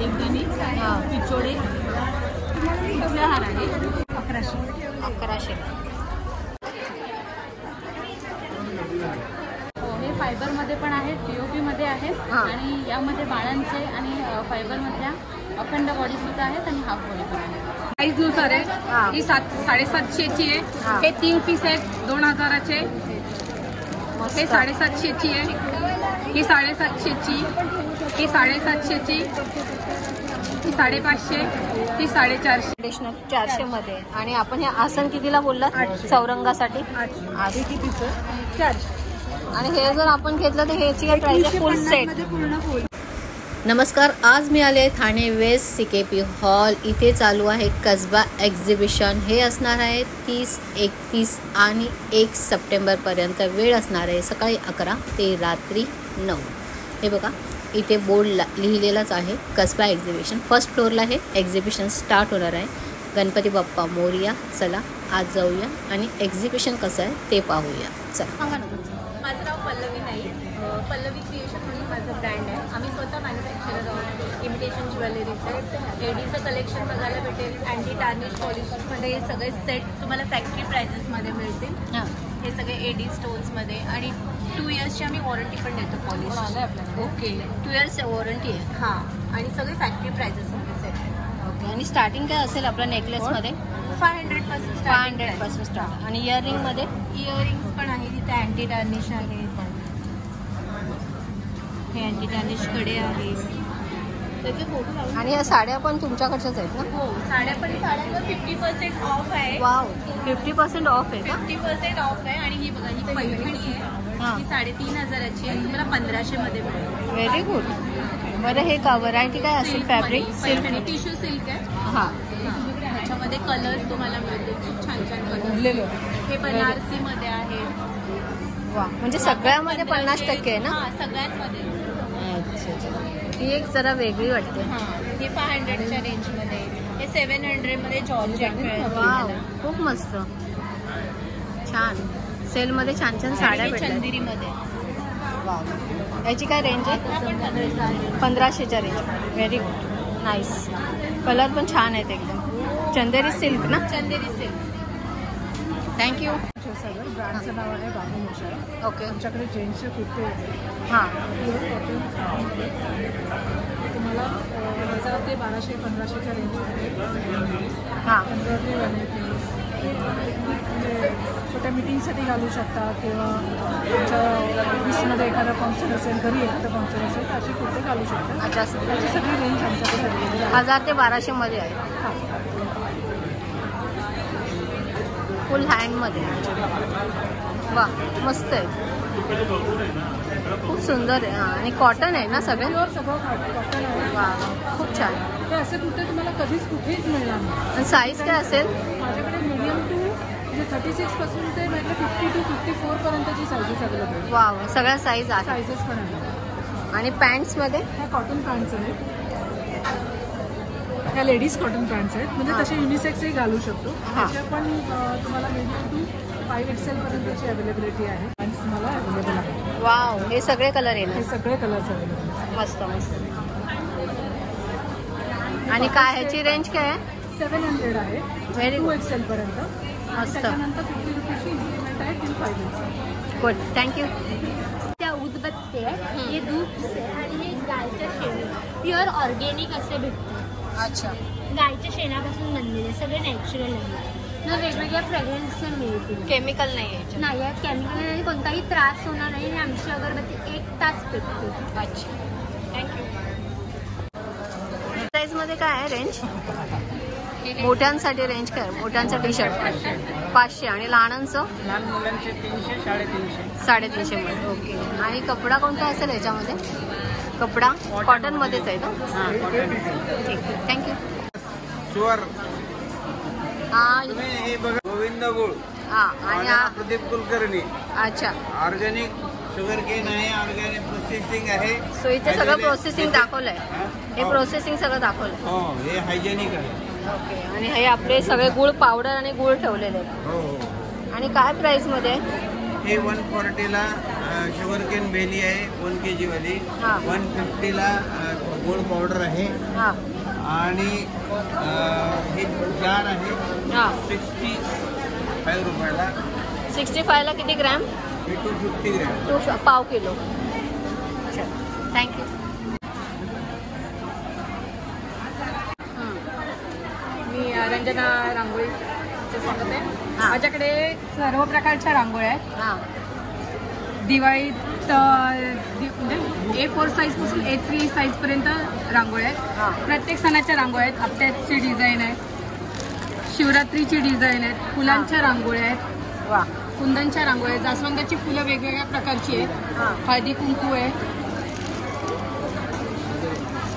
एकदिनी पिचोडे कुठला हार आहे 1100. हे फायबर मध्ये पण आहेत, पीओपी मध्ये आहेत आणि यामध्ये बाळांचे आणि फायबर मधल्या अखंड बॉडी सुद्धा आहेत आणि हाफ बॉडी पण आहे. साईज नुसार आहे. ही 750ची आहे. हे 3 पीस आहेत 2000चे. हे 750ची आहे. ही 750ची. ही 750ची. ही 550. ही 450. ट्रेडिशनल 400 मध्ये. आणि आपण हे आसन कितीला बोलला चौरंगासाठी? 800 कितीचं 400. आणि हे जर आपण घेतलं तर ह्याची काय प्राइस आहे फुल सेट? पूर्ण फुल. नमस्कार, आज मी आले ठाणे वेस्ट CKP हॉल. इथे चालू आहे कसबा एक्झिबिशन. हे असणार आहे 30, 31 आणि 1 सप्टेंबरपर्यंत. वेळ असणार आहे सकाळी 11 ते रात्री 9. हे बघा इथे बोर्ड लिहिलेलाच आहे कसबा एक्झिबिशन. फर्स्ट फ्लोअरला हे एक्झिबिशन स्टार्ट होणार आहे. गणपती बाप्पा मोरया. चला आज जाऊया आणि एक्झिबिशन कसं आहे ते पाहूया. चला. माझं नाव पल्लवी नाईक. पल्लवी क्रिएशन म्हणून माझं ब्रँड आहे. आम्ही स्वतः मॅन्युफॅक्चरर आहोत इमिटेशन ज्वेलरीचं. एडीचं कलेक्शन बघायला भेटेल. अँटी टार्निश पॉलिशमध्ये हे सगळे सेट तुम्हाला फॅक्टरी प्राइसेसमध्ये मिळतील. हे सगळे एडी स्टोन्समध्ये आणि 2 इयर्सची आम्ही वॉरंटी पण देतो पॉलिश. ओके, 2 इयर्स वॉरंटी आहे. हां, आणि सगळे फॅक्टरी प्राइसेसमध्ये सेट आहे. ओके. आणि स्टार्टिंग काय असेल आपल्या नेकलेसमध्ये? 500% स्टार्ट. आणि इयरिंगमध्ये? इयरिंग्स पण आहे तिथे. अँटी टार्निश आहे. हे अँटी टार्निश कडे आहे. आणि या साड्या पण तुमच्याकडच्याच आहेत ना? हो, साड्या पण. साड्यांवर 50% ऑफ आहे. वाव, 50% ऑफ आहे का? 50% ऑफ आहे. आणि ही बघा, ही पैठणी आहे. ही 3500ची आहे. तुम्हाला 1500 मध्ये मिळेल. Very good. बरं, हे का व्हरायटी काय असेल? फॅब्रिक सिल्क, टिश्यू सिल्क आहे. हां, ह्याच्यामध्ये कलर्स तुम्हाला मिळतील. खूप छान छान कलर. हे बनारसी मध्ये आहे. वा, म्हणजे सगळ्यामध्ये 50% आहे ना? हां, सगळ्यांमध्ये. अच्छा, ही एक जरा वेगळी वाटते. हां, हे 500च्या रेंजमध्ये. हे 700 मध्ये जॉर्जेट मिळेल. वाव, खूप मस्त, छान. सेलमध्ये छान छान साड्या भेटतात. चंदेरीमध्ये. वाव, याची काय रेंज आहे? 1500च्या range. Very good, nice. Colour पण छान आहेत एकदम. चंदेरी सिल्क ना? चंदेरी सिल्क. थँक्यू. ब्रँडचं नाव आहे बाबू मशाल. ओके. आमच्याकडे जेंट्सचे कुर्ते आहेत. हां, तुम्हाला 1000 ते 1200 1500च्या रेंजमध्ये. हां, एम्ब्रॉयडरी म्हणजे छोट्या मिटिंगसाठी घालू शकता किंवा तुमच्या ऑफिसमध्ये एखादा फंक्शन असेल, घरी एखादं फंक्शन असेल तर अशी कुर्ते घालू शकता. अच्छा. त्याची सगळी रेंज आमच्याकडे 1000 ते 1200 मध्ये आहे. हां, फुल हँडमध्ये. वा, मस्त आहे, खूप सुंदर आहे. हां, आणि कॉटन आहे ना सगळे? सगळं कॉटन आहे. वा, खूप छान. हे असे कुठे तुम्हाला कुठेच मिळणार नाही. आणि साईज काय असेल? माझ्याकडे मीडियम टू म्हणजे 36 पासून ते म्हणजे 50 to 54 पर्यंतची साईजेस अवेलेबल. वा, सगळ्या साईज आहेत. साईजेस पण आहेत. आणि पॅन्ट्समध्ये? ह्या कॉटन पॅन्ट्स आहेत. ह्या लेडीज कॉटन पॅन्ट्स आहेत. म्हणजे तसे युनिसेक्सही घालू शकतो. त्याच्या पण तुम्हाला मीडियम टू 5XL पर्यंतची अवेलेबिलिटी आहे. पॅन्ट्स तुम्हाला अवेलेबल आहे. वाव, हे सगळे कलर येणार? हे सगळे कलर्स अवेलेबल. मस्त मस्त. आणि काय ह्याची रेंज काय आहे? 700 आहे. Very good. 2XL पर्यंत. मस्त. त्याच्यानंतर 50 रुपीजची इन्क्रीमेंट आहे टिल 5XL. Good, thank you. त्या उदबत्ती आहे. हे दूध आणि हे गायच्या शेणी प्युअर ऑर्गॅनिक असे भेटतात. अच्छा. गायच्या शेणापासून बनलेले सगळे नॅचरल आहे ना. वेगवेगळ्या फ्रेग्रन्स मिळतील. केमिकल नाही आहे? नाही, यात केमिकल नाही. कोणताही त्रास होणार नाही. आणि आमची अगरबत्ती 1 तास पेटते. अच्छा, थँक्यू. साईजमध्ये काय आहे रेंज? मोठ्यांसाठी रेंज काय? मोठ्यांचं टी शर्ट 500 आणि लहानांचं? लहान मुलांचे 300 350. 350 मध्ये. ओके. आणि कपडा कोणता असेल याच्यामध्ये? कपडा कॉटनमध्येच आहे ना? ठीक आहे, थँक्यू. शुअर. हां, हे बघा, गोविंद गुळ. हां, आणि प्रदीप कुलकर्णी. अच्छा. ऑर्गॅनिक शुगर केन आहे. ऑर्गॅनिक प्रोसेसिंग आहे. सो इथे सगळं प्रोसेसिंग दाखवलंय. हे प्रोसेसिंग सगळं दाखवलंय. हो, हे हायजेनिक आहे. ओके. आणि हे आपले सगळे गुळ पावडर आणि गुळ ठेवलेले आहेत. हो हो. आणि काय प्राइस मध्ये? हे 140ला शुगर केन बेली आहे 1 kg वाली. 150ला गोड पावडर आहे हां आणि हे जार आहे हां 65 रुपयाला. 65ला किती ग्रॅम? हे 250 ग्रॅम. पाव किलो. थँक्यू. मी रंजना रांगोळीचे स्वागत आहे. हां. माझ्याकडे सर्व प्रकारच्या रांगोळ्या आहेत. हां दिवाळीत A4 साईजपासून A3 साईजपर्यंत रांगोळ्या हां. आहेत. प्रत्येक सणाच्या रांगोळ्या आहेत. आपट्याची डिझाईन आहे, शिवरात्रीची डिझाईन आहेत, फुलांच्या रांगोळ्या आहेत, वा कुंदनच्या रांगोळ्या आहेत, जास्वंदाची फुलं वेगवेगळ्या प्रकारची आहेत, हां हळदी कुंकू आहे,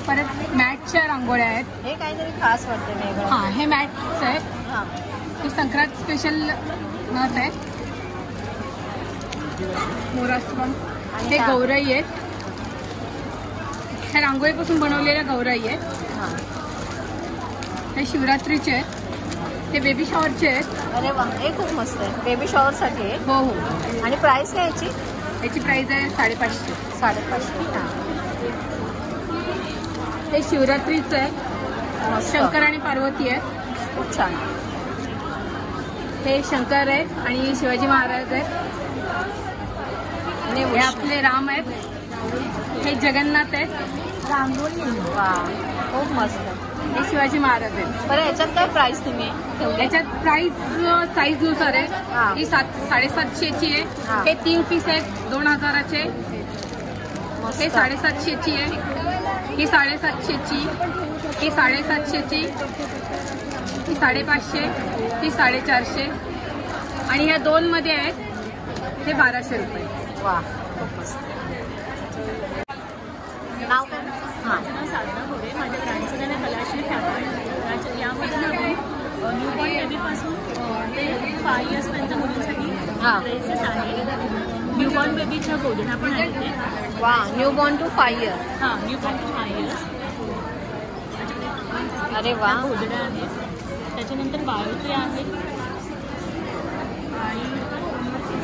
परत मॅटच्या रांगोळ्या आहेत. हे काहीतरी खास वाटते वेगळं. हां, हे मॅटचं आहे. हां ही संक्रांत स्पेशल नथ आहे, मोरास्ट्रम. हे हा. गौराई आहेत. ह्या रांगोळीपासून बनवलेल्या गौराई आहेत. हां. हे शिवरात्रीचे आहेत. हे बेबी शॉवरचे आहेत. अरे वा हे खूप मस्त आहे. बेबी शॉवरसाठी आहे. हो हो. आणि प्राइस काय याची? याची प्राइस आहे 550. 550. हां हे शिवरात्रीचं आहे. मस्त. शंकर आणि पार्वती आहे. खूप छान. हे शंकर आहेत आणि शिवाजी महाराज आहेत. आणि हे आपले राम आहेत. हे जगन्नाथ आहेत. वा खूप मस्त. हे शिवाजी महाराज आहेत. बरं याच्यात काय प्राइस तुम्ही ठेवली? याच्यात प्राइस साईजनुसार हा. आहे. ही 750ची आहे. हा. हे 3 पीस आहेत 2000चे. हे 750ची आहे. ही 750ची. ही 750ची. ही 550. ही 450. आणि ह्या 2 मध्ये आहेत हे 1200 रुपये. वा खूप मस्त. नाव काय? हां माझं नाव साधना घोडे. माझ्या ब्रँडचं नाव आहे कलाश्री फॅब्रिक. यामध्ये आम्ही न्यूबॉर्न बेबीपासून ते 5 इयर्सपर्यंत मुलींसाठी हां. ड्रेसेस आहेत. न्यूबॉर्न बेबीच्या गोधड्या पण आहेत ते. वा न्यू बॉर्न टू 5 इयर. हां, न्यूबॉर्न टू 5 इयर्स अरे वा गोधड्या आहेत. त्याच्यानंतर बाळोटी आहेत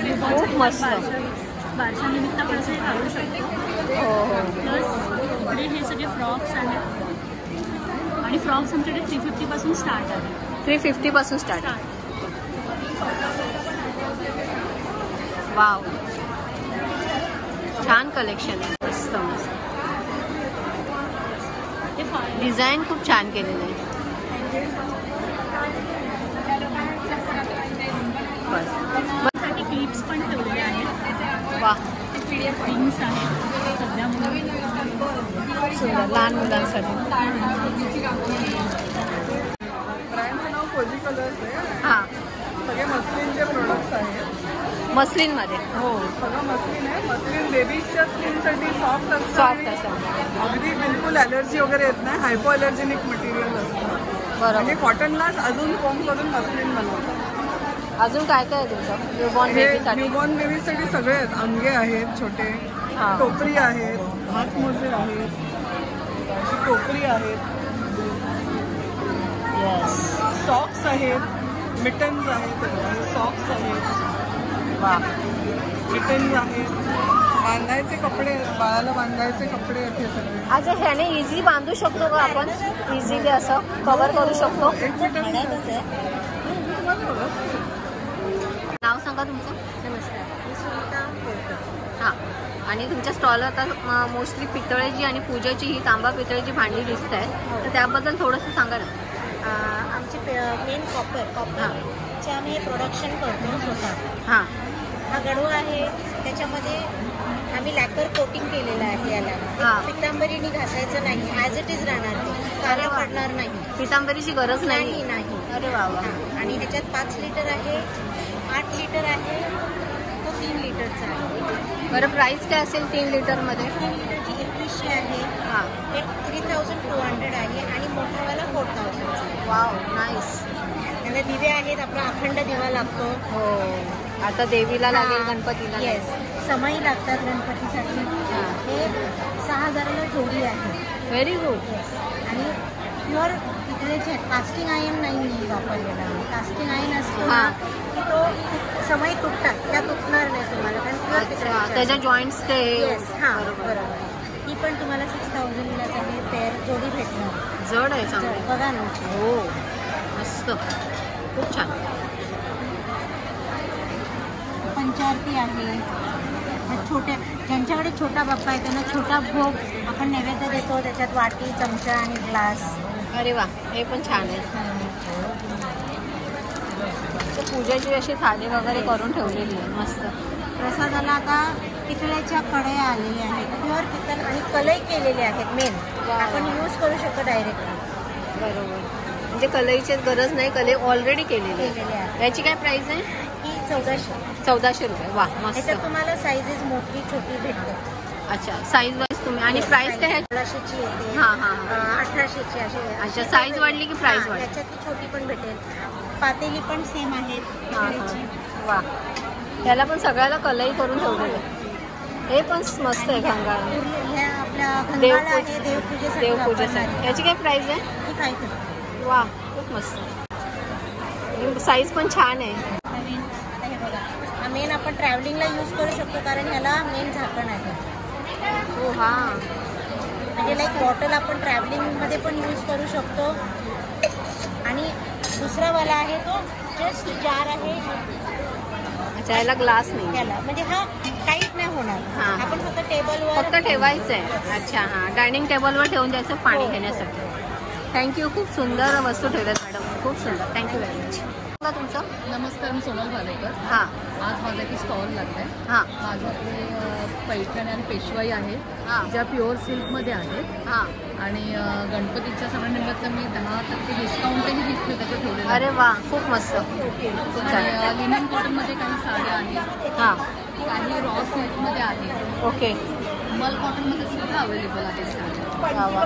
आणि खूप मस्त. बारशानिमित्त आपण असं घालू शकतो. हो हो प्लस इकडे हे सगळे फ्रॉक्स आहेत आणि फ्रॉक्स आमच्याकडे 350 पासून स्टार्ट आहे. 350 पासून स्टार्ट. वाव छान कलेक्शन आहे. मस्त मस्त. ते फार डिझाईन खूप छान केलेलं आहे. बस साठी क्लिप्स पण ठेवलेले आहेत. वा रिंग्स आहेत सध्या खूप सुंदर लहान मुलांसाठी. ब्रँडचं नाव कोझी कलर्स आहे. हां सगळे मस्लिनचे प्रोडक्ट्स आहेत. मस्लिनमध्ये हो सगळं मस्लिन आहे. मस्लिन बेबीजच्या स्किनसाठी सॉफ्ट असतं. सॉफ्ट आणि असं. अगदी बिलकुल ॲलर्जी वगैरे येत नाही. हायपो ॲलर्जेनिक मटेरियल असतं. बरोबर. म्हणजे कॉटनलाच अजून फोम करून मस्लिन बनवतात. अजून काय काय आहे तुमचं न्यूबॉर्न हे बेबीसाठी? न्यूबॉर्न बेबीसाठी सगळे आहेत. अंगे आहेत छोटे, हां. टोपरी आहेत, हातमोजे आहेत, अशी टोपरी आहेत, येस. सॉक्स आहेत, मिटन्स आहेत, सॉक्स आहेत, वा मिटन्स आहेत, बांधायचे कपडे आहेत, बाळाला बांधायचे कपडे आहेत हे सगळे. अच्छा ह्याने इझी बांधू शकतो का आपण? इझिली असं कव्हर करू शकतो? एक मिनिट. नाव सांगा तुमचं. नमस्कार, मी सुनीता कोळकर. हां आणि तुमच्या स्टॉलवर आता मोस्टली पितळेची आणि पूजेची ही तांबा पितळेची भांडी दिसत आहेत, तर त्याबद्दल थोडंसं सांगा ना. आमचे मेन कॉपरचे आम्ही हे प्रोडक्शन करतो स्वतः. हां हा गडू आहे, त्याच्यामध्ये आम्ही लॅकर कोटिंग केलेलं आहे. याला हां. पितांबरीने घासायचं नाही, ॲज इट इज राहणार ते, काळा पडणार नाही. पितांबरीची गरज नाही नाही. नाही. अरे वा वा. हां. आणि ह्याच्यात 5 लिटर आहे, 8 लिटर आहे, तो 3 लिटरचा आहे. बरं प्राईस काय असेल 3 लिटरमध्ये? 3 लिटरची 2100 आहे. हां. हे 3200 आहे आणि मोठावाला 4000चा आहे. Wow nice. त्याला दिवे आहेत, आपला अखंड दिवा लागतो. हो आता देवीला लागेल, गणपतीला. येस, समई लागतात गणपतीसाठी. हां. हे 6000ला जोडी आहे. Very good. आणि प्युअर पितळेचे कास्टिंग आयर्न नाही मी वापरलेला. कास्टिंग आयर्न असतो हां. ना की तो समई तुटतात, त्या तुटणार नाही तुम्हाला, कारण प्युअर अच्छा पितळेचे त्याच्या जॉईंट्स ते येस. हां बरोबर. बरोबर. ती पण तुम्हाला 6000 आहे पेअर जोडी भेटणार. जड आहे चांगली. बघा ना. हो मस्त खूप छान. पंचारती आहे. छोट्या ज्यांच्याकडे छोटा बाप्पा आहे त्यांना छोटा भोग आपण नैवेद्य देतो. त्याच्यात वाटी, चमचा आणि ग्लास. अरे वा, हे पण छान आहे. पूजेची अशी थाली वगैरे करून ठेवलेली आहे मस्त. प्रसादाला आता पितळेच्या कढया आलेल्या आहेत. प्युअर पितळ आणि कलई केलेले आहेत. मेन आपण यूज करू शकतो डायरेक्ट. बरोबर, म्हणजे कलईची गरज नाही, कलई ऑलरेडी केलेली आहे. याची काय प्राइस आहे? ही 1400 रुपये. वा मस्त. त्याच्यात तुम्हाला साईजेस मोठी छोटी भेटते. अच्छा, साईज वाईज तुम्ही. आणि प्राइस काय आहे? 1600ची येते. हां हां 1800ची अशी. अच्छा, साईज वाढली की प्राइस वाढली? त्याच्यात ती छोटी पण भेटेल. पातेली पण सेम आहेत. वा, त्याला पण सगळ्याला कलई करून ठेवलेलं आहे. हे पण मस्त आहे. गंगाळ ह्या आपल्या गंगाळ आहे देवपूजेसाठी. याची काय प्राइस आहे? 550. वा, खूप मस्त. साईज पण छान आहे. नवीन आता हे बघा, हा मेन आपण ट्रॅव्हलिंगला यूज करू शकतो कारण ह्याला मेन झाकण आहे. हो हा, म्हणजे लाईक बॉटल आपण ट्रॅव्हलिंगमध्ये पण यूज करू शकतो. आणि दुसरा वाला आहे तो जस्ट जार आहे. अच्छा, याला ग्लास नाही. त्याला म्हणजे हा टाईट नाही होणार. हां. आपण फक्त टेबलवर फक्त ठेवायचं आहे. अच्छा हां, डायनिंग टेबलवर ठेवून द्यायचं पाणी घेण्यासाठी. थँक्यू, खूप सुंदर वस्तू ठेवल्यात मॅडम, खूप सुंदर. Thank you very much. तुमचं? नमस्कार, मी सोनल भालेकर. हां आज माझा एक स्टॉल लागलाय. हां माझ्याकडे पैठणी आणि पेशवाई आहे हां ज्या प्युअर सिल्कमध्ये आहेत. हां. आणि गणपतीच्या सणानिमित्त मी 10% डिस्काउंटही त्याच्यात ठेवलेलं आहे. अरे वा, खूप मस्त, खूप छान. आणि लिनन कॉटनमध्ये काही साड्या आहेत. हां काही रॉ सिल्कमध्ये आहे. ओके. मल कॉटनमध्ये सुद्धा अवेलेबल आहे साड्या. वा वा.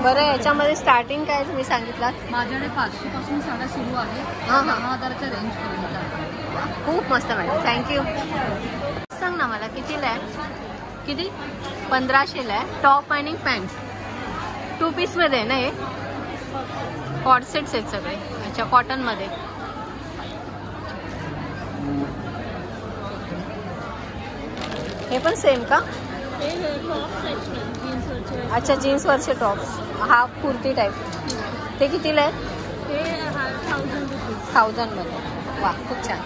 बरं, याच्यामध्ये स्टार्टिंग काय तुम्ही सांगितलं? माझ्याकडे 500 पासून साड्या सुरू आहेत. हां हां. 10,000च्या रेंजपर्यंत. खूप मस्त मॅडम, थँक्यू. सांग ना मला कितीला आहे? किती? 1500ला आहे. टॉप आणि पॅन्ट 2 पीसमध्ये आहे ना हे? कॉट सेट्स आहेत सगळे. अच्छा, कॉटनमध्ये. हे पण सेम का? अच्छा, जीन्सवरचे टॉप्स. हा कुर्ती टाईप. ते कितीला आहे? 1000मध्ये. वा, खूप छान.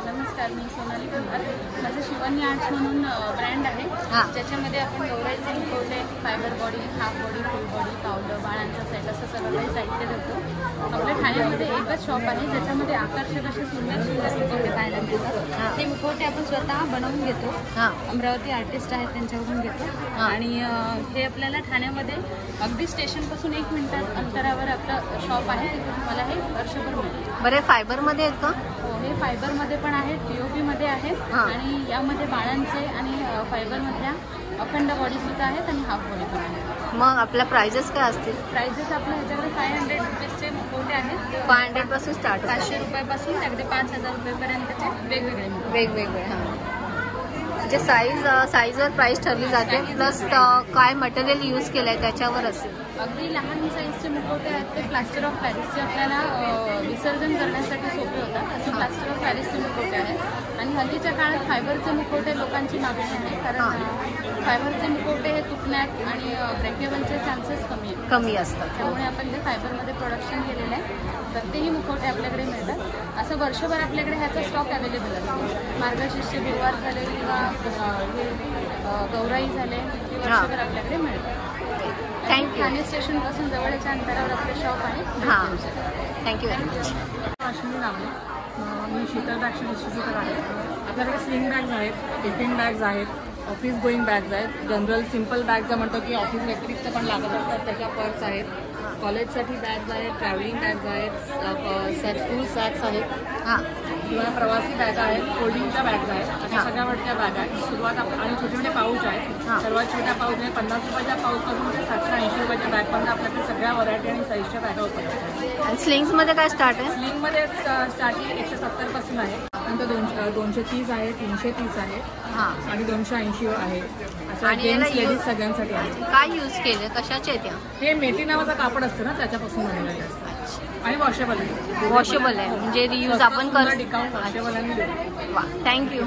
नमस्कार, मी सोनाली कुंभार. माझं शिवानी आर्ट्स म्हणून ब्रँड आहे. ज्याच्यामध्ये आपण गौराईचे मुखवटे, fibre body, half body, full body, powder, बाळांचा सेट असं सगळं काही साहित्य ठेवतो. आपल्या ठाण्यामध्ये एकच शॉप आहे ज्याच्यामध्ये आकर्षक असे सुंदर सुंदर मुखवटे पाहायला मिळतात. ते मुखवटे आपण स्वतः बनवून घेतो. अमरावती आर्टिस्ट आहेत त्यांच्याकडून घेतो. आणि हे आपल्याला ठाण्यामध्ये अगदी स्टेशनपासून 1 मिनिटात अंतरावर आपलं शॉप आहे. तिथे तुम्हाला हे वर्षभर मिळेल. बरे, फायबरमध्ये आहेत का? हे फायबरमध्ये पण आहेत, पीओपीमध्ये आहेत. आणि यामध्ये बाळांचे आणि फायबरमधल्या अखंड बॉडी सुद्धा आहेत आणि हाफ बॉडी पण आहेत. मग आपल्या प्राइजेस काय असतील? प्राइजेस आपल्या ह्याच्याकडे 500 रुपीजचे मुखवटे आहेत. 500 पासून स्टार्ट. 500 रुपयापासून अगदी 5000 रुपयेपर्यंतचे वेगवेगळे वेगवेगळे. हां, म्हणजे साईजवर प्राइस ठरली जाते. प्लस काय मटेरियल यूज केलं आहे त्याच्यावर असेल. अगदी लहान साईजचे मुखवटे आहेत ते प्लास्टर ऑफ पॅरिसचे आपल्याला विसर्जन करण्यासाठी सोपे होतात. असे प्लास्टर ऑफ पॅरिसचे मुखवटे आहेत. आणि हल्लीच्या काळात फायबरचे मुखवटे लोकांची मागणी आहे. कारण फायबरचे मुखवटे हे तुटण्यात आणि ब्रेकेबलचे चान्सेस कमी असतात. त्यामुळे आपण ते फायबरमध्ये प्रोडक्शन केलेलं आहे. तर तेही मुखवटे आपल्याकडे मिळतात. असं वर्षभर आपल्याकडे ह्याचा स्टॉक अवेलेबल असतो. मार्गशीर्ष गुरुवार झाले किंवा गौराई झाले ते वर्षभर आपल्याकडे मिळतात. थँक्यू. ठाणे स्टेशनपासून जवळच्या अंतरावर आपले शॉप आहे. हां, thank you very much. Ashwini Navale. मी शीतल बॅगचे डिस्ट्रीब्युटर आहे. आपल्याकडे स्लिंग बॅग्स आहेत, टिफिन बॅग्स आहेत, ऑफिस गोईंग बॅग्स आहेत. जनरल सिम्पल बॅग ज्या म्हणतो की ऑफिस व्यतिरिक्त पण लागत असतात त्याच्या पर्स आहेत. कॉलेजसाठी बॅग्स आहेत, ट्रॅव्हलिंग बॅग्स आहेत, स्कूल सॅक्स आहेत. हां, किंवा प्रवासी बॅग आहेत, फोल्डिंगच्या बॅग्स आहेत. अशा सगळ्या वरच्या बॅग आहेत. सुरुवात आणि छोटे छोटे पाऊच आहेत. सर्वात छोट्या पाऊच आहे 50 रुपयाच्या पाऊचपासून ते 780 रुपयाच्या बॅगपर्यंत आपल्याकडे सगळ्या व्हरायटी आणि साईजच्या बॅगा उपलब्ध आहेत. आणि स्लिंग्समध्ये काय स्टार्ट आहे? स्लिंगमध्ये स्टार्टिंग 170 पासून आहे. नंतर 230 आहे, 330 आहे हां. आणि 280 आहे. असं आणि याला जेंट्स लेडीज use- सगळ्यांसाठी आहे. काय यूज केले, कशाचे आहेत त्या? हे मेथी नावाचं कापड असतं ना, त्याच्यापासून बनवलेलं असतं आणि वॉशेबल आहे. वॉशेबल आहे म्हणजे रियूज आपण कर कर. टिकाऊ वॉशेबल आणि देऊ. वा, थँक्यू.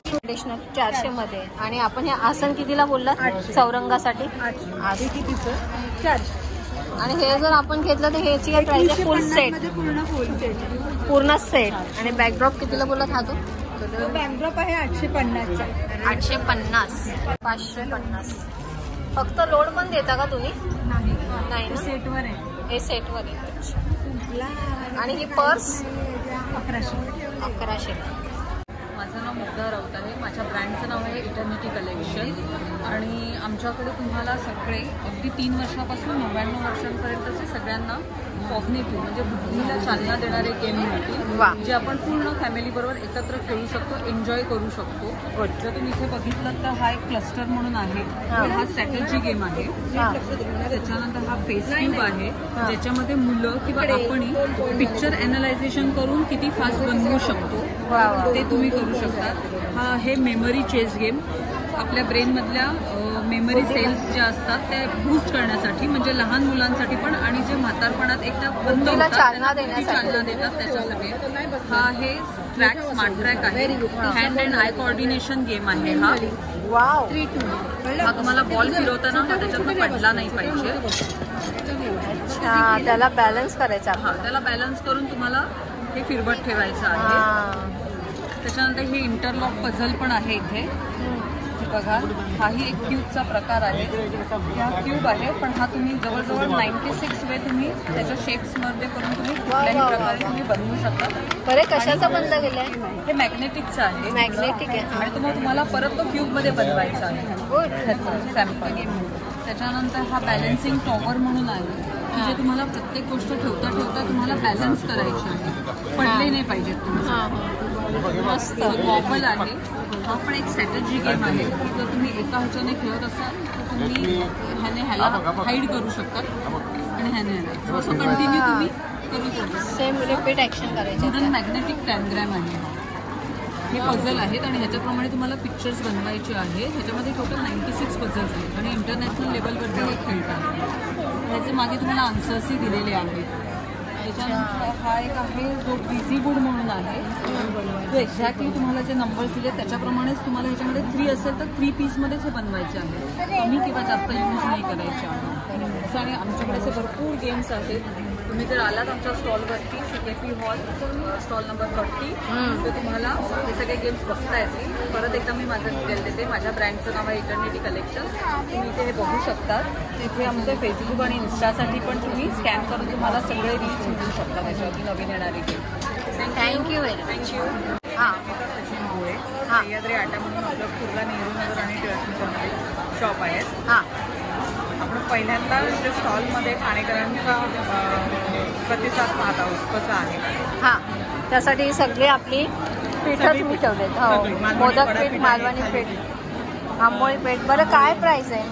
ट्रेडिशनल 400 मध्ये. आणि आपण हे आसन कितीला बोललात चौरंगासाठी? 800. आणि हे जर आपण घेतलं तर ह्याची काय प्राइस आहे? फुल सेट, पूर्ण सेट. आणि बॅकड्रॉप कितीला बोललात हा तो? बँड्रॉप आहे 850चा. 850. 550. फक्त लोड पण देता का तुम्ही? नाही ना, सेटवर आहे. हे सेटवर आहे. आणि ही पर्स 1100. माझं नाव मुग्धा राऊत आहे. माझ्या ब्रँडचं नाव आहे इटर्निटी कलेक्शन आणि आमच्याकडे तुम्हाला सगळे अगदी 3 वर्षापासून 99 वर्षांपर्यंतचे सगळ्यांना कॉग्निटिव्ह म्हणजे बुद्धीला चालना देणारे गेम मिळतील, जे आपण पूर्ण फॅमिलीबरोबर एकत्र खेळू शकतो, एन्जॉय करू शकतो. जर तुम्ही इथे बघितलं तर हा एक क्लस्टर म्हणून आहे, हा स्ट्रॅटेजी गेम आहे. त्याच्यानंतर हा फेस क्यूब आहे, ज्याच्यामध्ये मुलं किंवा आपणही पिक्चर अॅनालायझेशन करून किती फास्ट बनवू शकतो ते तुम्ही करू शकता. हा आहे मेमरी चेस गेम. आपल्या ब्रेनमधल्या मेमरी सेल्स ज्या असतात त्या बूस्ट करण्यासाठी, म्हणजे लहान मुलांसाठी पण आणि जे म्हातारपणात एकदा बंद होतात चालना देतात त्याच्यासाठी. हा आहे ट्रॅक, स्मार्ट ट्रॅक आहे. Hand and I coordination game आहे हा. वाव. हा तुम्हाला बॉल फिरवताना त्याच्यातनं पडला नाही पाहिजे. अच्छा, त्याला बॅलन्स करायचा. हा, त्याला बॅलन्स करून तुम्हाला हे फिरवत ठेवायचं आहे. त्याच्यानंतर हे इंटरलॉक पझल पण आहे इथे. बघा, हाही एक क्यूबचा प्रकार आहे. हा क्यूब आहे, पण हा तुम्ही जवळजवळ 96 वे तुम्ही त्याच्या शेप्समध्ये करून तुम्ही कुठल्याही प्रकारे तुम्ही बनवू शकता. बरे, कशाचा बंद केलाय? हे मॅग्नेटिकचं आहे. मॅग्नेटिक आहे. आणि तुम्हाला परत तो क्यूबमध्ये बनवायचा आहे. गुड. ह्याचं सॅम्पल. त्याच्यानंतर हा बॅलन्सिंग टॉवर म्हणून आहे, जे तुम्हाला प्रत्येक गोष्ट ठेवता ठेवता तुम्हाला बॅलन्स करायची आहे, पडले नाही पाहिजेत तुम्ही. मस्त. गॉगल आहे. हा पण एक स्ट्रॅटेजी गेम आहे की जर तुम्ही एका ह्याच्याने खेळत असाल तर तुम्ही ह्याला हाईड करू शकता आणि ह्याने असं कंटिन्यू तुम्ही करू शकता. सेम रिपीट ॲक्शन करायचे. वुडन मॅग्नेटिक टॅनग्रॅम आहे. हे पझल आहेत आणि ह्याच्याप्रमाणे तुम्हाला पिक्चर्स बनवायचे आहे. ह्याच्यामध्ये टोटल 96 पझल्स आहेत आणि इंटरनॅशनल लेवलवरती हे खेळतात. ह्याचे मागे तुम्हाला आन्सर्सही दिलेले आहेत. त्याच्यानंतर हा एक आहे जो बिझी बोर्ड म्हणून आहे, जो एक्झॅक्टली तुम्हाला जे नंबर्स दिले त्याच्याप्रमाणेच तुम्हाला ह्याच्यामध्ये 3 असेल तर 3 पीसमध्येच हे बनवायचे आहे, कमी किंवा जास्त यूज नाही करायचे आहे. असं आणि आमच्याकडे असे भरपूर गेम्स आहेत. तुम्ही जर आलात आमच्या स्टॉलवरती CKP हॉल स्टॉल नंबर 30 तर तुम्हाला हे सगळे गेम्स बघता येतील. परत एकदा मी माझं डिटेल देते. माझ्या ब्रँडचं नाव आहे इटर्निटी कलेक्शन. तुम्ही इथे हे बघू शकतात. तिथे आमचं फेसबुक आणि इन्स्टासाठी पण तुम्ही स्कॅन करून तुम्हाला सगळे रील्स मिळू शकतात त्याच्यावरती नवीन येणारे game. Thank you very much. Thank you. हां सचिन भोळे, सह्याद्री आटा म्हणून आपलं कुर्ला नेहरू नगर आणि टिळकनगरमध्ये शॉप आहे. हां. आपण पहिल्यांदा इथे स्टॉलमध्ये ठाणेकरांचा प्रतिसाद पाहत आहोत कसा आहे. हां, त्यासाठी सगळी आपली पीठच मी ठेवलेत. हो, मोदक पीठ, मालवणी पीठ, आंबोळी पीठ. बरं, काय प्राईस आहे?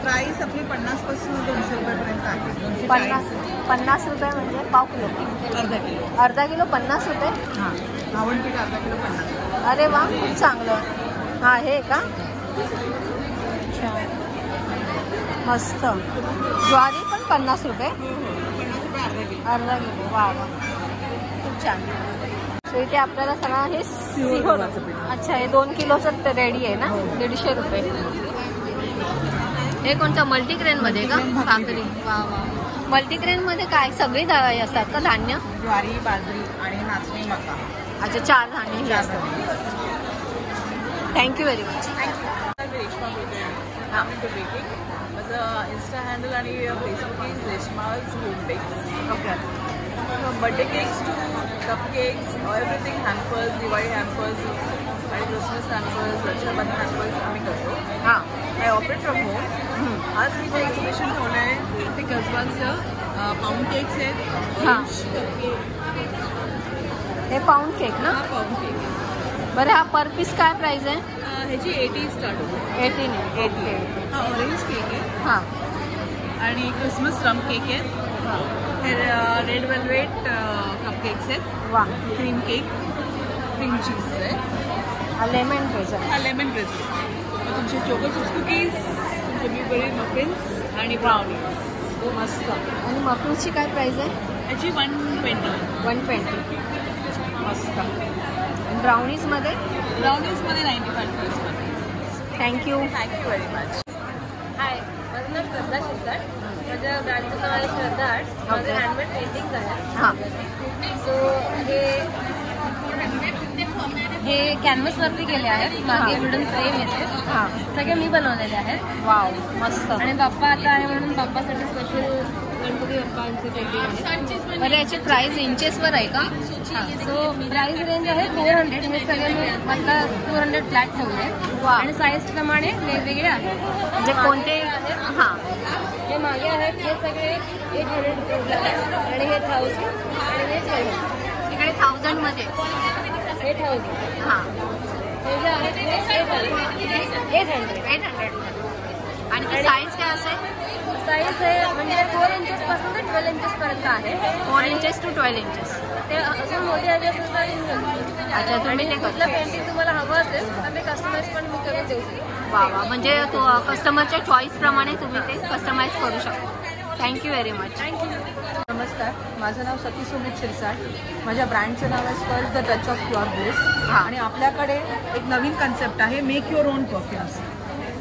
प्राईस आपली 50 पासून 200 रुपयापर्यंत आहे. 50 रुपये म्हणजे पाव किलो? अर्धा किलो 50 रुपये. हां, घावण पीठ अर्धा किलो 50. अरे वा, खूप चांगलं. हां, हे का? अच्छा, मस्त. ज्वारी पण 50 रुपये? 50 रुपये अर्धा किलो. वा वा, खूप छान. सो इथे आपल्याला सगळं हे सिहोर. अच्छा, हे 2 किलोचं रेडी आहे ना? 150 रुपये. हे कोणतं मल्टीग्रेनमध्ये का भाकरी? वा वा. मल्टीग्रेनमध्ये काय सगळी असतात का धान्य? ज्वारी, बाजरी आणि नाचणी, मका. अच्छा, 4 धान्य हे असतात. Thank you very much. रेश्मा बोलते. आम्ही तो बेकिंग. माझं इन्स्टा हँडल आणि Facebook is Reshma's home bakes. Okay. Birthday cakes to cupcakes, everything, hampers, Diwali hampers आणि क्रिसमस हॅम्पर्स, रक्षाबंधन हॅम्पर्स आम्ही करतो. हां. I operate from home. आज मी जे एक्झिबिशन ठेवलं आहे ते कसबाचं पाऊंड केक्स आहेत. हां, हे पाऊंड केक ना? हा पाऊंड केक. बरं हा पर पीस काय प्राइस आहे? ह्याची 80 स्टार्ट होते. 18 आहे. ओके. हा ऑरेंज केक आहे हां आणि क्रिसमस रम केक आहे. हां. हे रेड वेल्वेट कप केक्स आहेत. वा. क्रीम केक, क्रीम चीज आहे. हा लेमन प्रेझेंट. हा लेमन प्रेस. तुमचे चोको चिप्स कुकीज, तुमचे ब्लूबेरी मफिन्स आणि ब्राउनीज. मस्त. आणि मफिन्सची काय प्राइस आहे? ह्याची 120. 120. मस्त. ब्राउनीजमध्ये? ब्राउनीजमध्ये 95 rupees. Thank you. Thank you very much. Hi, माझं नाव श्रद्धा शिरसाट. माझ्या ब्रँडचं नाव आहे श्रद्धा आर्ट्स. माझं हँडमेड पेंटिंग आहे. हां. सो हे कॅनव्हसवरती केले आहेत. मागे वुडन फ्रेम येते. हां. सगळे मी बनवलेले आहेत. वाव मस्त. आणि बाप्पा आता आहे म्हणून बाप्पासाठी स्पेशल गणपती बाप्पांचे पेंटिंग आहे. बरं याची प्राइस इंचेसवर आहे का? सो प्राइस रेंज आहे 400. हे सगळे मी आता 200 फ्लॅट ठेवले. वा. आणि साईज प्रमाणे वेगवेगळे आहेत. म्हणजे कोणते? हां. हे मागे आहेत हे सगळे 800 रुपीजला आहेत. आणि हे 1000 आणि हे 700. इकडे 1000मध्ये. हे 1000. हां. हे जे आहेत ते 800. 800. आणि साईज काय असेल? साईज आहे म्हणजे 4 इंचेस पासून ते 12 इंचेस पर्यंत आहे. 4 इंचेस टू 12 इंचेस. ते अजून मोठे हवे असेल तर येऊन जातील. अच्छा तुम्ही ते कुठलं पेंटिंग तुम्हाला हवं असेल तर ते कस्टमाइज पण मी करून देऊ शकते. वा वा. म्हणजे कस्टमरच्या चॉईसप्रमाणे तुम्ही ते कस्टमाइज करू शकता. Thank you very much. नमस्कार, माझं नाव सती सुमित शिरसाट. माझ्या ब्रँडचं नाव आहे स्पर्श the touch of pure bliss. आणि आपल्याकडे एक नवीन कन्सेप्ट आहे मेक युअर ओन परफ्युम्स.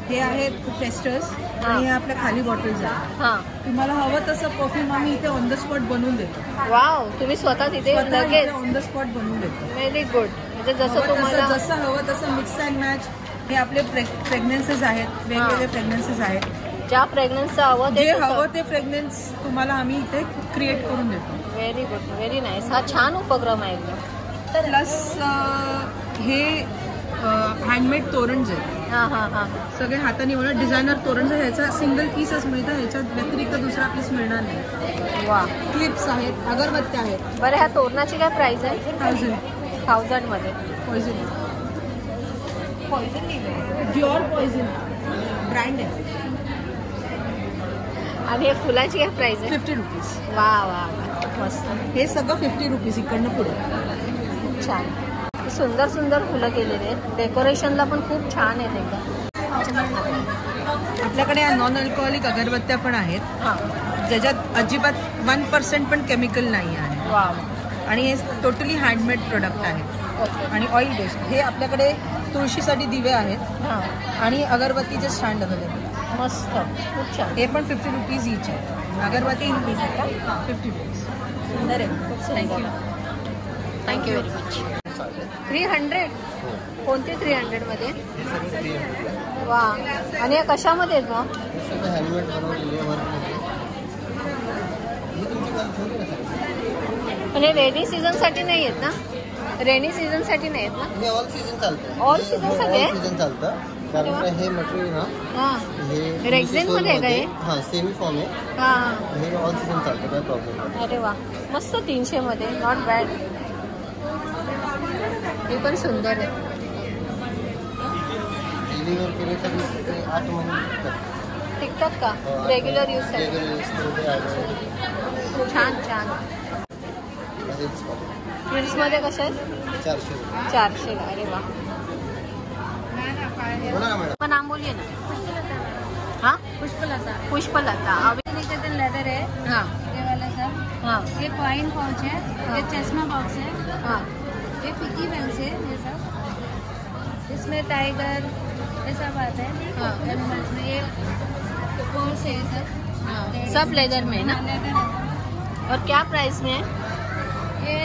हे आहेत टेस्टर्स आणि हे आपल्या खाली बॉटल्स आहेत. हां. तुम्हाला हवं तसं परफ्यूम आम्ही इथे ऑन द स्पॉट बनवून देतो. वाव. तुम्ही स्वतः तिथे लगेच? ऑन द स्पॉट बनवून देतो. Very good. म्हणजे जसं तुम्हाला जसं हवं तसं मिक्स अँड मॅच. हे आपले फ्रेग्रन्सेस आहेत, वेगवेगळे फ्रेग्रन्सेस आहेत. ज्या फ्रेग्रन्सचं हवं जे ते हवं ते फ्रेग्रन्स तुम्हाला आम्ही इथे क्रिएट करून देतो. Very good. Very nice. हा छान उपक्रम आहे एकदम. प्लस हे हँडमेड तोरणज आहेत. हां हां हां. सगळे हाताने बनवून डिझायनर तोरणज. ह्याचा सिंगल पीसच मिळतं, ह्याच्यात व्यतिरिक्त दुसरा पीस मिळणार नाही. वा. क्लिप्स आहेत, अगरबत्त्या आहेत. बरं ह्या तोरणाची काय प्राइस आहे? 1000मध्ये. पॉइझन प्युअर पॉइझन ब्रँड आहे. आणि हे फुलाची काय प्राइस आहे? 50 रुपीज. वा वा वा. मस्त. हे सगळं 50 रुपीज इकडनं पुढे. छान. सुंदर सुंदर फुलं केलेली आहेत. डेकोरेशनला पण खूप छान आहेत एकदम. आपल्याकडे नॉन अल्कोहोलिक अगरबत्त्या पण आहेत, हां. ज्याच्यात अजिबात 1% पण केमिकल नाही आहे. वा. आणि हे टोटली हँडमेड प्रोडक्ट आहे आणि ऑइल बेस्ड. हे आपल्याकडे तुळशीसाठी दिवे आहेत हां. आणि अगरबत्तीचे स्टँड अवेलेबल. मस्त. खूप छान. हे पण 50 रुपीज इच आहे. अगरबत्ती रुपीज आहे का? 50 रुपीज. सुंदर आहे. थँक्यू. Thank you very much. 300. कोणते 300मध्ये? वा. आणि या कशामध्ये आहेत मग? पण हे रेनी सीझनसाठी नाही आहेत ना? रेनी सीझनसाठी नाही आहेत ना? हे ऑल सीझन चालतं. ऑल सीझनसाठी आहे? सीझन चालतं. कारण का हे मटेरियल ना हां. हे रेक्झिनमध्ये आहे का हे? हां सेमी फॉर्म आहे. हां. हे ऑल सीझन चालतं, काय प्रॉब्लेम नाही. अरे वा. मस्त. 300मध्ये. Not bad. हे पण सुंदर आहे. डिलिव्हर केले तरी 8 महिने टिकतात का रेग्युलर यूजसाठी? रेग्युलर यूज करून छान छान. हिल्समध्ये कशा आहेत? 400 रुपये. 400. अरे वा. बोला ना मॅडम. नाम बोलिए ना. हाँ पुष्पलता. पुष्पलता. अभी निकेतन लेदर है हाँ ये वाला सब. हाँ ये कॉइन पाउच है. ये चश्मा बॉक्स है. हाँ. ये पिकी बैंक्स है. ये सब इसमें टाइगर ये सब आता है. हाँ. एनिमल्स में ये पर्स है. ये सब हाँ. सब लेदर में है ना? लेदर है. और क्या प्राइस में है? ये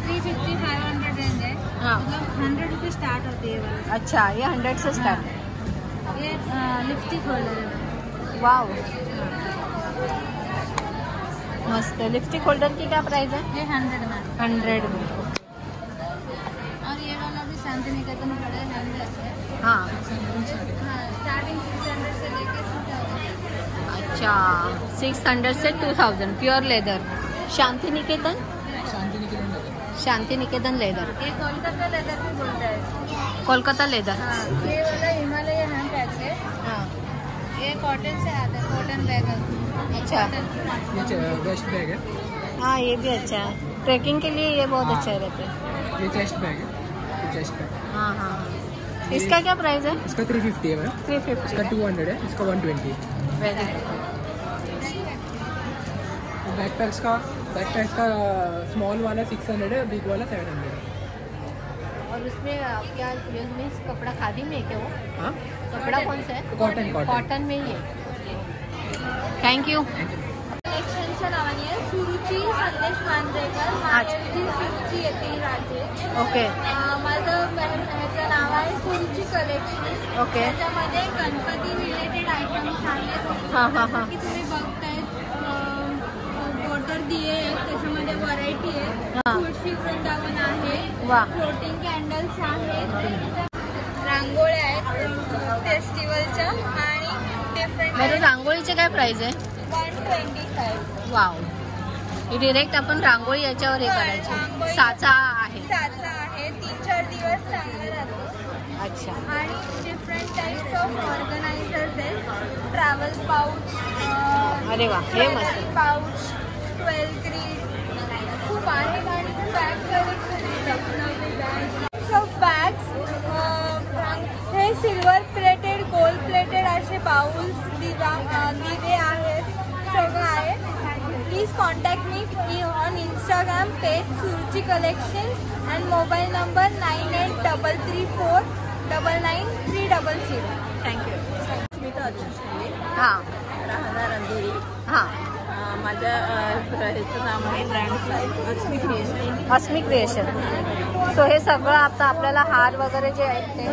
350-500 रेंज है. हाँ. मतलब 100 रुपीज स्टार्ट होती है ये वाला. अच्छा ये 100 से स्टार्ट है. ये लिपस्टिक होल्डर है. वाव. मस्त. लिपस्टिक होल्डर की क्या प्राइस है? ये 100 में. 100 में. और ये वाला भी शांति निकेतन में पड़ा है. 100 है. हाँ. स्टार्टिंग 600 से लेकर 2000. अच्छा 600 से 2000 प्योर लेदर. शांति निकेतन. शांती निकेतन लेदर, हे कोलकाता लेदर भी बोलते हैं। कोलकाता लेदर। हाँ, ये वाला हिमालय हैंड बैग्स है। हाँ, ये कॉटन से आता है, कॉटन बैग। अच्छा। ये वेस्ट बैग है, हाँ ये भी अच्छा है, ट्रैकिंग के लिए ये बहुत अच्छा रहता है। ये चेस्ट बैग है, ये चेस्ट बैग। हाँ हाँ, इसका क्या प्राइस है? इसका 350 है मैडम, 350। इसका 200 है, इसका 120। Very good. बैकपैक्स का स्मॉल वाला 600 है, बिग वाला 700 है। और उसमें क्या में कपड़ा खादी में है क्या वो? हाँ, कपड़ा कौन सा है? कॉटन कॉटन में ही है। Thank you. कलेक्शनच्या नावाने आहे सुरुची संदेश मांजरेकर, माहेरची सुरुची येथील राजे। ओके माझं ह्याचं नाव आहे सुरुची कलेक्शन। ओके त्याच्यामध्ये गणपती रिलेटेड आयटम्स आहेत। हां हां हां की तुम्ही बघतायत वॉटर दिये आहेत, त्याच्यामध्ये व्हरायटी आहे। हां. तुळशी वृंदावन आहे, वा. फ्लोटिंग कॅन्डल्स आहेत, रांगोळ्या आहेत फेस्टिवलच्या आणि डिफरंट। बरं, रांगोळीचे काय प्राइस आहे? 125। वाव, ही डिरेक्ट आपण रांगोळी याच्यावर हे करायची, रांगोळी. साचा आहे। साचा आहे, 3-4 दिवस चांगला राहतो। अच्छा, आणि डिफरंट टाइप्स ऑफ ऑर्गनायझर्स आहेत, ट्रॅव्हल पाऊच, अरे वा, हे मस्त। पाऊच, 12 ग्रीड खूप आहेत। आणि बॅग्स हे सिल्वर प्लेटेड, गोल्ड प्लेटेड असे बाउल्स, दिवे आहेत, सगळं आहे। Please contact me on Instagram page Suruchi collection and mobile number 9833499300। Thank you. Smita Arjun Shinde, हां राहणार अंधेरी। हां, माझ्या ह्याचं नाव आहे ब्रँडचं अस्मी क्रिएशन। अस्मी क्रिएशन। सो हे सगळं आता आपल्याला हार वगैरे जे आहेत ते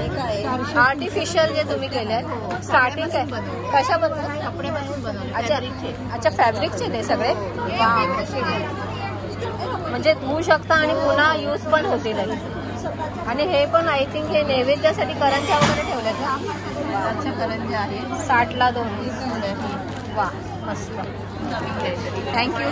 आर्टिफिशियल जे तुम्ही केले आहेत, स्टार्टिंग आहे कशाबद्दल? कपडे बनवून बनवले, अच्छा अच्छा, फॅब्रिकचे ते सगळे? म्हणजे धुवू शकता आणि पुन्हा यूज पण होतील। आणि हे पण आय थिंक हे नैवेद्यासाठी करंज्या वगैरे ठेवले अच्छा करंजा आहे, 60ला 2. वा, मस्त, thank you.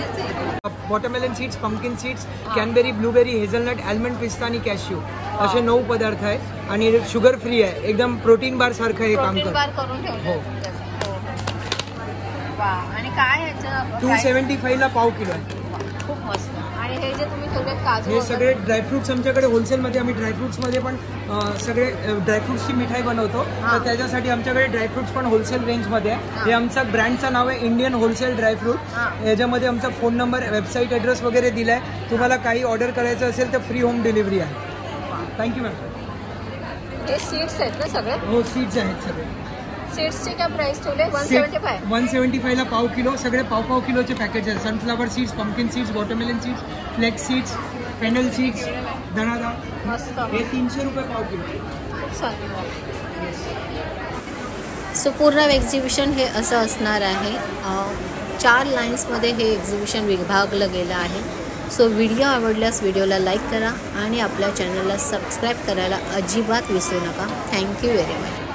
Watermelon seeds, pumpkin seeds, cranberry, blueberry, hazelnut, almond, पिस्ता आणि कॅश्यू असे 9 पदार्थ आहेत आणि शुगर फ्री आहे, एकदम प्रोटीन बार सारखं हे काम प्रोटीन बार करून ठेवलं। हो. वा, आणि काय ह्याचं 275ला पाव किलो आहे। खूप मस्त। आणि हे जे तुम्ही ठेवले काजू हे वगैरे? सगळे ड्रायफ्रुट्स आमच्याकडे होलसेलमध्ये, आम्ही ड्रायफ्रुट्समध्ये पण सगळे ड्रायफ्रुट्सची मिठाई बनवतो, तर त्याच्यासाठी आमच्याकडे ड्रायफ्रुट्स पण होलसेल रेंजमध्ये आहे। हे आमचा ब्रँडचं नाव आहे इंडियन होलसेल ड्रायफ्रूट। याच्यामध्ये आमचा फोन नंबर, वेबसाईट ॲड्रेस वगैरे दिला आहे। तुम्हाला काही ऑर्डर करायचं असेल तर फ्री होम डिलिव्हरी आहे। Thank you ma'am. हे सीड्स आहेत ना सगळे? हो, सीड्स आहेत सगळे। सीड्सचे काय प्राइस ठेवले? 175? 175ला पाव किलो, सगळे पाव किलोचे पॅकेज आहेत। Sunflower seeds, pumpkin seeds, watermelon seeds, flax seeds, fennel seeds, दाणादार, मस्त। हे 300 रुपये पाव किलो। खूप चांगलं। सो पूर्ण एक्झिबिशन हे असं असणार आहे। 4 लाईन्समध्ये हे एक्झिबिशन विभागलं गेलं आहे। सो व्हिडिओ आवडल्यास व्हिडिओला लाईक करा आणि आपल्या चॅनलला सबस्क्राईब करायला अजिबात विसरू नका। Thank you very much.